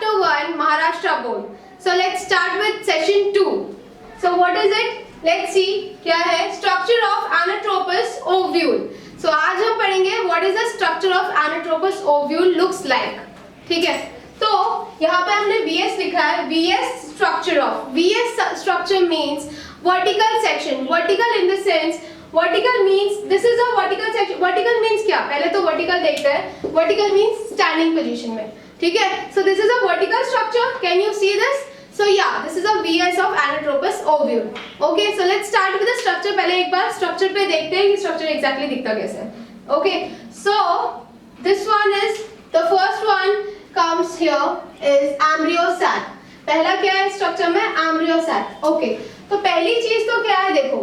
Chapter 1 Maharashtra Board. So let's start with Session 2. So what is it? Let's see. क्या है? Structure of Anatropous ovule. So आज हम पढ़ेंगे what is the structure of Anatropous ovule looks like. ठीक है? तो यहाँ पे हमने VS लिखा है. VS structure means vertical section. Vertical in the sense, vertical means this is a vertical section. Vertical means क्या? पहले तो vertical देखते हैं. Vertical means standing position में. ठीक है? So this is a vertical structure. Can you see this? So yeah, this is a VS of Anatropous ovule. Okay, so let's start with the structure. पहले एक बार structure पे देखते हैं कि structure exactly दिखता कैसे है. Okay, so this one is the first one comes here is embryo sac. पहला क्या है स्ट्रक्चर में? Embryo sac. ओके, तो पहली चीज तो क्या है, देखो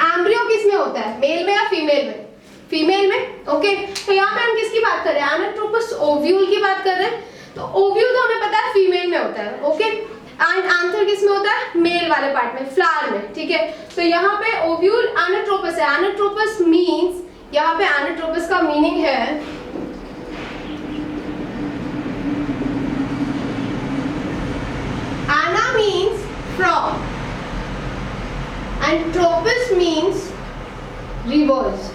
एम्ब्रियो किस में होता है, मेल में या फीमेल में? फीमेल में. ओके, तो यहाँ पे हम किसकी बात कर रहे हैं? एनाट्रोपस ओव्यूल की बात कर रहे हैं. तो ओव्यूल तो हमें पता है फीमेल में होता है. ओके, एंड एंथर किस में होता है? मेल वाले पार्ट में, फ्लावर में. ठीक है, तो यहाँ पे ओव्यूल एनाट्रोपस है. एनाट्रोपस मीन्स, यहाँ पे एनाट्रोपस का मीनिंग है Ana means from and tropus means reversed.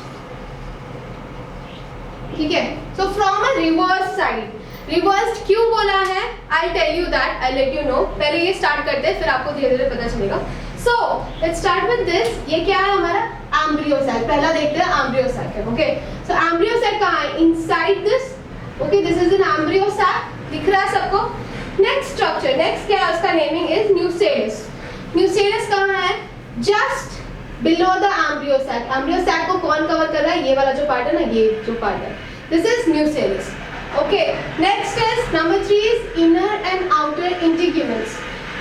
ठीक है, so from a reverse side. reversed क्यों बोला है? I'll tell you that. I'll let you know. पहले ये start करते हैं, फिर आपको धीरे धीरे पता चलेगा. So let's start with this. ये क्या है हमारा? embryo sac. पहला देखते हैं embryo sac है. Okay, so embryo sac कहाँ है? Inside this. Okay, this is an embryo sac. दिख रहा है सबको? नेक्स्ट स्ट्रक्चर, नेक्स्ट क्या है उसका नेमिंग इज न्यूसेलस. न्यूसेलस कहाँ है? Just below the embryo sac. Embryo sac को कौन कवर कर रहा है? ये वाला जो पार्ट है ना, ये जो पार्ट है, this is nucellus. Okay, next is number 3 is inner and outer integuments.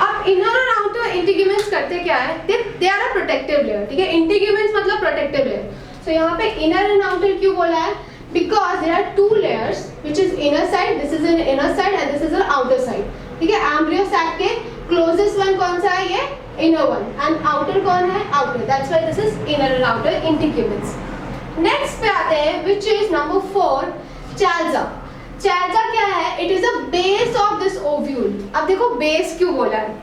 अब इनर और आउटर इंटीग्यूमेंट्स करते क्या है? They are a protective layer. ठीक है, इंटीग्यूमेंट्स मतलब प्रोटेक्टिव लेयर. सो यहाँ पे इनर एंड आउटर क्यों बोला है? Because there are two layers, which is inner side. This is an inner side and this is an outer side. ठीक है, embryo sac के closest one कौन सा है? ये inner one. And outer कौन है? Outer. That's why this is inner and outer integuments. Next पे आते हैं, which is number 4, chalza. Chalza क्या है? It is the base of this ovule. अब देखो base क्यों बोला है?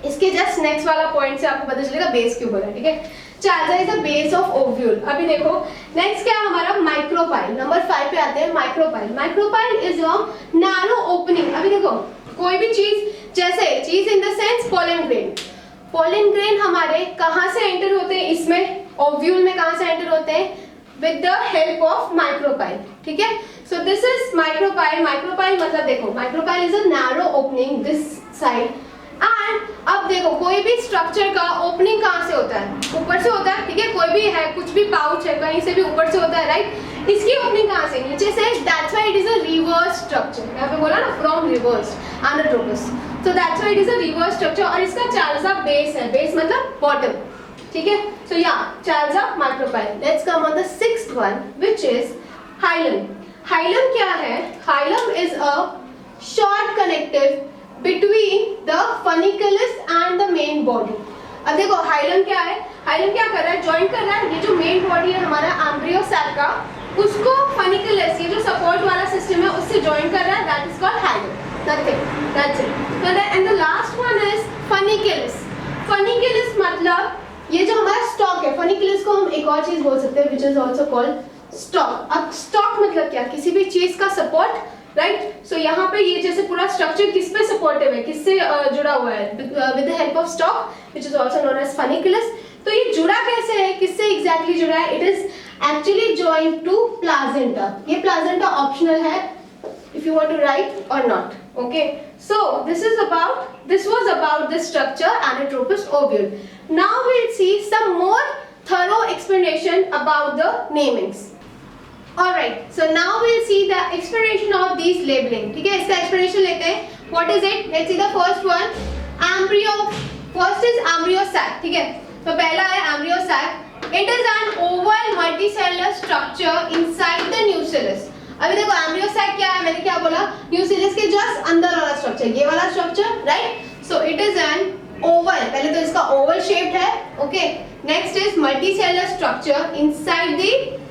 इसके जस्ट नेक्स्ट वाला पॉइंट से आपको पता चलेगा बेस क्यों बोला है. ठीक है, chalaza is the base of ovule. अभी देखो नेक्स्ट क्या है हमारा? माइक्रोपाइल. नंबर 5 पे आते हैं micropyle. Micropyle is a narrow opening. अभी देखो कोई भी चीज, जैसे चीज in the sense pollen grain. Pollen grain हमारे कहाँ से एंटर होते हैं? इसमें ओव्यूल में कहाँ से एंटर होते हैं? With the help of micropyle. ठीक है, so this is micropyle. Micropyle मतलब देखो micropyle is a narrow opening this side. And अब देखो कोई भी स्ट्रक्चर का ओपनिंग कहाँ से होता है? ऊपर से होता है. ठीक है, कोई भी है, कुछ भी पाउच है, कहीं से भी ऊपर से होता है, राइट? इसकी ओपनिंग कहाँ से? नीचे से. That's why it is a reverse structure. यहाँ पे बोला ना from reverse anatropous. So that's why it is a reverse structure. और इसका चार्जा बेस है. बेस मतलब बॉटम. ठीक है, सो या chalaza micropyle. Let's come on the 6th one, which is hilum. Hilum क्या है? Hilum is a short connective between the funiculus and the main body. अब देखो हाइलम क्या है? हाइलम क्या कर रहा है? जॉइन कर रहा है. ये जो मेन बॉडी है हमारा एम्ब्रियो सैक का, उसको फनिकुलस, ये जो सपोर्ट वाला सिस्टम है, उससे जॉइन कर रहा है. That is called hilum. Nothing, that's it. And the last one is funiculus. Funiculus मतलब ये जो हमारा स्टॉक है. फनिकुलस को हम एक और चीज बोल सकते हैं, which is also called stock. अब स्टॉक मतलब क्या? किसी भी चीज का सपोर्ट, राइट? सो यहाँ पे ये जैसे पूरा स्ट्रक्चर किस पे सपोर्टिव है, किससे जुड़ा हुआ है? With the help of stalk, which is also known as funiculus. तो ये जुड़ा कैसे है? किससे एग्जैक्टली जुड़ा है? It is actually joined to placenta. ये प्लाजेंटा ऑप्शनल है if you want to write or not. Okay, so this was about this structure Anatropous ovule. Now we'll see some more thorough explanation about the namings. Alright, so now we'll see the explanation of these labeling. ठीक है, इसका explanation लेते हैं. What is it? Let's see the first one. Embryo. First is embryo sac. ठीक है, तो पहला है embryo sac. It is an oval multicellular structure inside the nucellus. अभी देखो एम्ब्रियो सैक क्या है? मैंने क्या बोला? न्यूसेलस के जस्ट अंदर वाला स्ट्रक्चर, ये वाला structure, right? So it is an Oval. पहले तो इसका ओवल शेप्ड है. Okay, next is multicellular structure inside the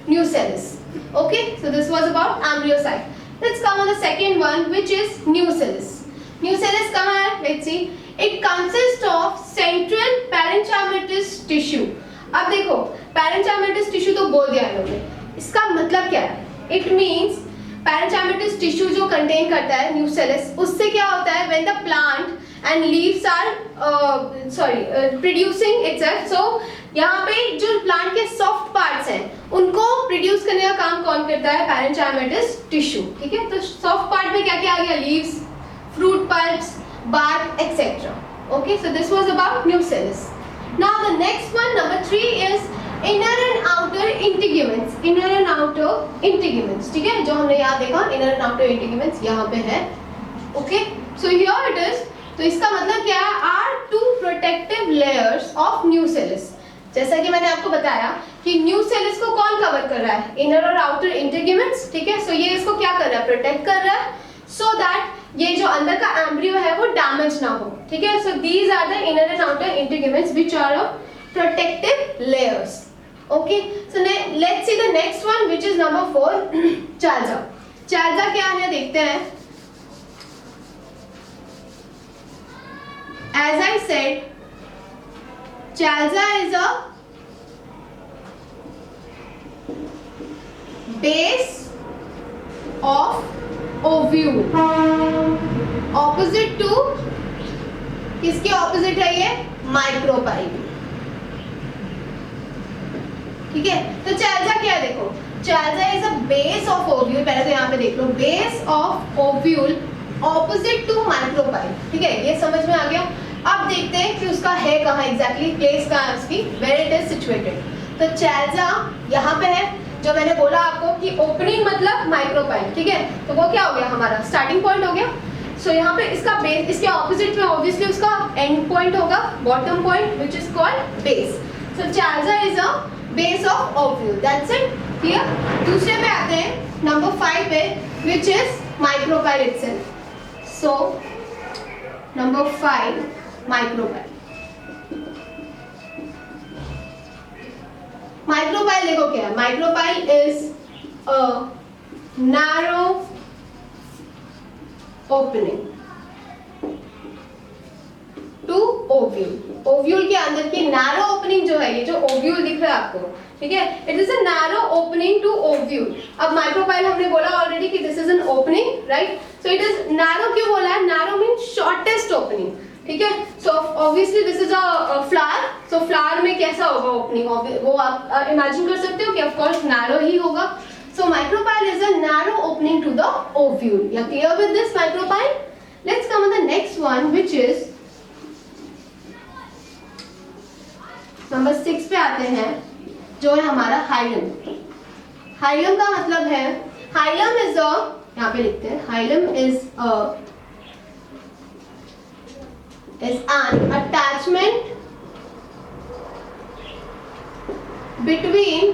nucellus. Okay, so this was about embryo sac. Let's come on the second one, which is nucellus. Consist of central parenchymatous tissue. अब देखो पैरेंचाइमेटस tissue तो बोल दिया है लोगों, इसका मतलब क्या है? इट मींस पैरेंचाइमेटस टिश्यू जो कंटेन करता है न्यूसेलस, उससे क्या होता है when the plant and leaves are producing itself, so यहाँ पे जो प्लांट के सॉफ्ट पार्ट्स हैं उनको प्रोड्यूस करने का काम कौन करता है? पैरेंचाइमेटस टिश्यू। ठीक है, तो सॉफ्ट पार्ट में क्या क्या आ गया? Leaves, fruit pulps, bark, etc. Okay, so this was about nucellus. Now the next one, number 3 is inner and outer integuments. Inner and outer integuments. ठीक है, जो हमने यहाँ देखा inner and outer integuments यहाँ पे है. Okay, so here it is. तो इसका मतलब क्या है? Are two protective layers of nucellus. जैसा कि मैंने आपको बताया कि न्यूसेलस को कौन कवर कर रहा है? इनर और आउटर इंटीग्यूमेंट्स। ठीक है, सो ये इसको क्या कर रहा है? प्रोटेक्ट कर रहा है, सो दैट ये जो अंदर का एम्ब्रियो है वो डैमेज ना हो। ठीक है, so these are the inner and outer integuments which are protective layers. Okay, so let's see the next one which is number 4, chalaza. Chalaza क्या है देखते हैं। As I said, Chalza is a base of ovule. Opposite to किसके opposite है ये? Micropyle. ठीक है, तो Chalza क्या है देखो, Chalza is a base of ovule. पहले तो यहाँ पे देख लो, base of ovule opposite to micropyle. ठीक है, ये समझ में आ गया। अब देखते हैं कि उसका है कहाँ एग्जैक्टली, प्लेस कहाँ है उसकी, वेयर इट इज सिचुएटेड। तो चार्जा यहाँ पे है, जो मैंने बोला आपको कि ओपनिंग मतलब माइक्रोपाइल। ठीक है, तो वो क्या हो गया? हमारा स्टार्टिंग पॉइंट हो गया। सो यहाँ पे इसका बेस, इसके ऑपोजिट में ऑब्वियसली उसका एंड पॉइंट होगा, bottom point, which is called base. So chalaza is a base of ovule, that's it. Clear? दूसरे पे आते हैं, नंबर 5 पे, which is micropyle itself. So number 5, micropyle. Micropyle देखो क्या है? Micropyle is a narrow opening to ovule. Ovule के अंदर की नैरो ओपनिंग जो है, ये जो ओव्यूल दिख रहा है आपको, ठीक है, it is a narrow opening to ovule. अब माइक्रोपाइल हमने बोला ऑलरेडी कि this is an opening, right? So it is narrow, क्यों बोला है? Narrow means shortest opening. ठीक है, so obviously this is a flower. So flower में कैसा होगा ओपनिंग? वो आप इमेजिन कर सकते हो कि ऑफ कोर्स नैरो ही होगा। So micropyle is a narrow opening to the ovule. You are clear with this micropyle? Let's come on the next one which is number 6 पे आते हैं, जो है हमारा हाइलम। हाइलम का मतलब है, हाइलम इज अ, यहाँ पे लिखते हैं, hilum is an attachment between,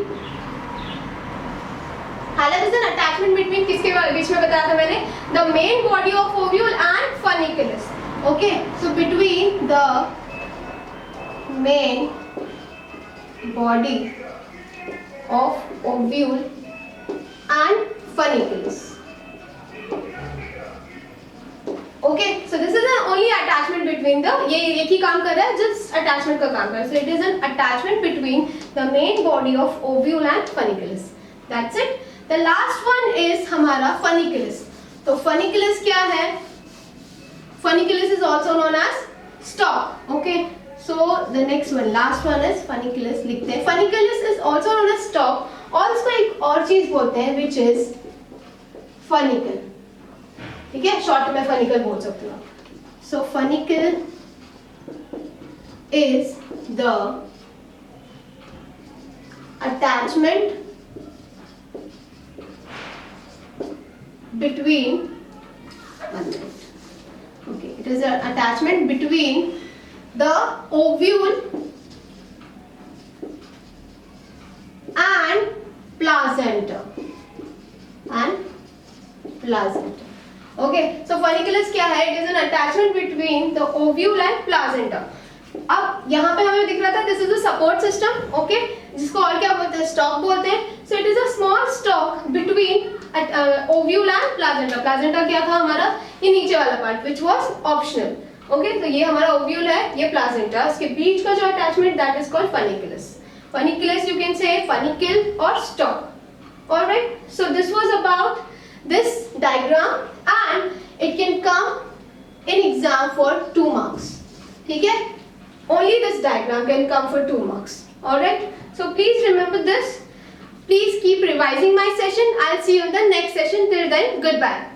hilum is an attachment between, किसके बीच में बताया था मैंने? The main body of ovule and funiculus. Okay, so between the main body of ovule and funiculus. Okay, so this is the only attachment between the, ये एक ही काम कर रहा है, just attachment का काम कर रहा है. So it is an attachment between the main body of ovule and funiculus. That's it. The last one is हमारा funiculus. तो funiculus क्या है? Funiculus is also known as stalk. Okay. So the next one, last one is funiculus. लिखते हैं, funiculus is also known as stalk, और इसको एक और चीज बोलते हैं which is funicle. ठीक है, शॉर्ट में funicle बोल सकते हो। So funicle is the attachment between, okay, it is an attachment between the ovule and placenta. Okay, so funiculus क्या है? It is an attachment between the ovule and placenta. अब यहाँ पे हमें दिख रहा था this is a support system, okay, जिसको और क्या बोलते हैं? Stalk बोलते हैं. So it is a small stalk between ovule and placenta. Placenta क्या था हमारा? ये नीचे वाला part which was optional. Okay तो ये हमारा ओव्यूल है, ये प्लासेंटा, इसके बीच का जो attachment that is called funiculus. Funiculus you can say funicle और stalk. Alright, so this was about this diagram and it can come in exam for 2 marks. ठीक है, only this diagram can come for 2 marks. Alright, so please remember this. Please keep revising my session. I'll see you in the next session. Till then, goodbye.